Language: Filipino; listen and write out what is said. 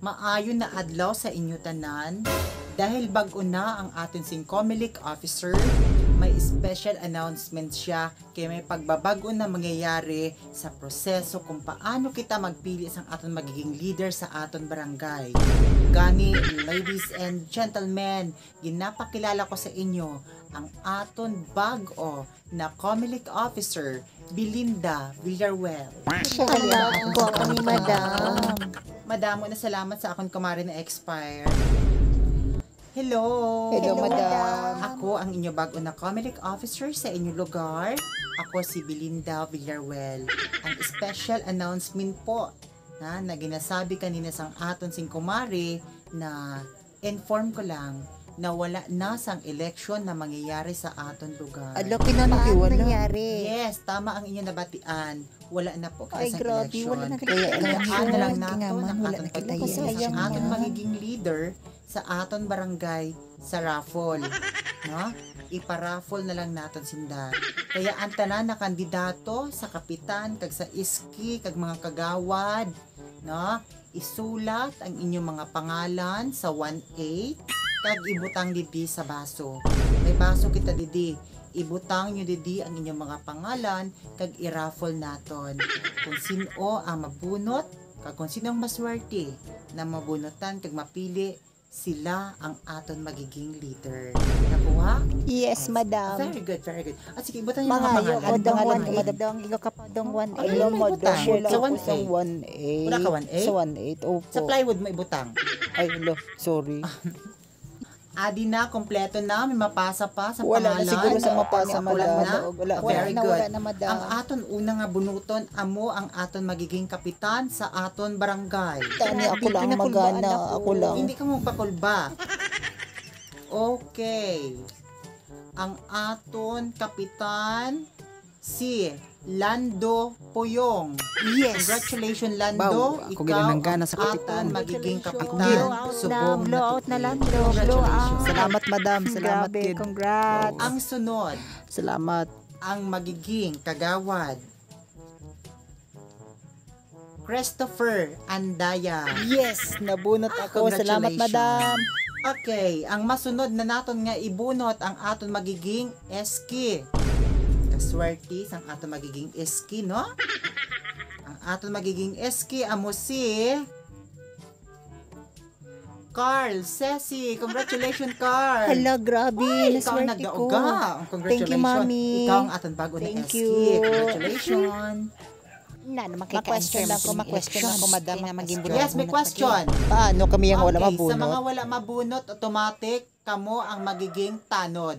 Maayo na adlaw sa inyo tanan. Dahil bag-o na ang aton sing Comelec officer, may special announcement siya kay may pagbabago na mangyayari sa proseso kung paano kita magpili sa aton magiging leader sa aton barangay. Gani, ladies and gentlemen, ginapakilala ko sa inyo ang aton bag-o na Comelec officer, Belinda Villaruel. Salamat po ni Madam. Madam, una salamat sa akong kumare na expire. Hello! Hello, Madam. Ako ang inyo bago na Comelec officer sa inyong lugar. Ako si Belinda Villaruel. Ang special announcement po na ginasabi kanina sang aton sing kumare na inform ko lang na wala na sang election na mangyayari sa aton lugar. Alo, kinanakiwala. nangyari? Yes, tama ang inyong nabatian. Wala na po Ay, kasi grabe, election. wala na Kaya election. na lang nato Kingaman, ng wala aton na kita pagpili yan. ang aton magiging leader sa aton barangay sa raffle. No? Iparaffle na lang naton sinda. Kaya ang tanan na kandidato sa kapitan kag sa iski kag mga kagawad, no? Isulat ang inyong mga pangalan sa 1A kag ibutang didi sa baso. May baso kita didi. Ibutang nyo didi ang inyong mga pangalan kag i-raffle naton. Kung sino ang mabunot kag kung sino ang maswerte na mabunutan kag mapili, sila ang aton magiging leader. Nakuha? Yes, Madam. Very good, very good. At sige, ibutang yung mga Mga pangalan. yung odong Madam, 1 Madam, ikaw kapadong 1 Ano yung may butang? Sa 1A. 1A. Wala ka 1A? Sa 1A, opo. Sa plywood mo ibutang. Ay, hello, sorry. Adi na, kompleto na, may mapasa pa sa Wala na pangalan. siguro sa mapasa, Wala Madam. na? Wala, Very wala na, good. wala na, Madam. Ang aton una nga bunuton, amo ang aton magiging kapitan sa aton barangay. Tani, ako lang magana. Ako lang. Hindi ka mo pakulba. Okay. Ang aton kapitan, si Lando Poyong. Yes. Congratulations, Lando. Wow, ako ginananggana sa Aton kapitan. magiging Blow kapitan. out Subong na, blow out na Lando. Blow Congratulations. out. Salamat, Madam. Salamat, Grabe, kid. congrats. Ang sunod, Salamat. ang magiging kagawad, Christopher Andaya. Yes, nabunot ako. Salamat, Congratulations. Madam. Okay, ang masunod na naton nga ibunot ang aton magiging eski. Kaswerte ang aton magiging eski, no? Ang aton magiging eski amo si Carl Ceci. Congratulations, Carl. Hala, grabe. Ay, ikaw ang Naswerte ko. nagdauga. Congratulations. Thank you, Mami. Ikaw ang aton bago na Thank eski. you. Congratulations. Na naman kay ma-question lang ko, ma-question ako, Madam. Yes, may question. Paano kami yung wala Okay, mabunot? sa mga wala mabunot, automatic, kamo ang magiging tanod.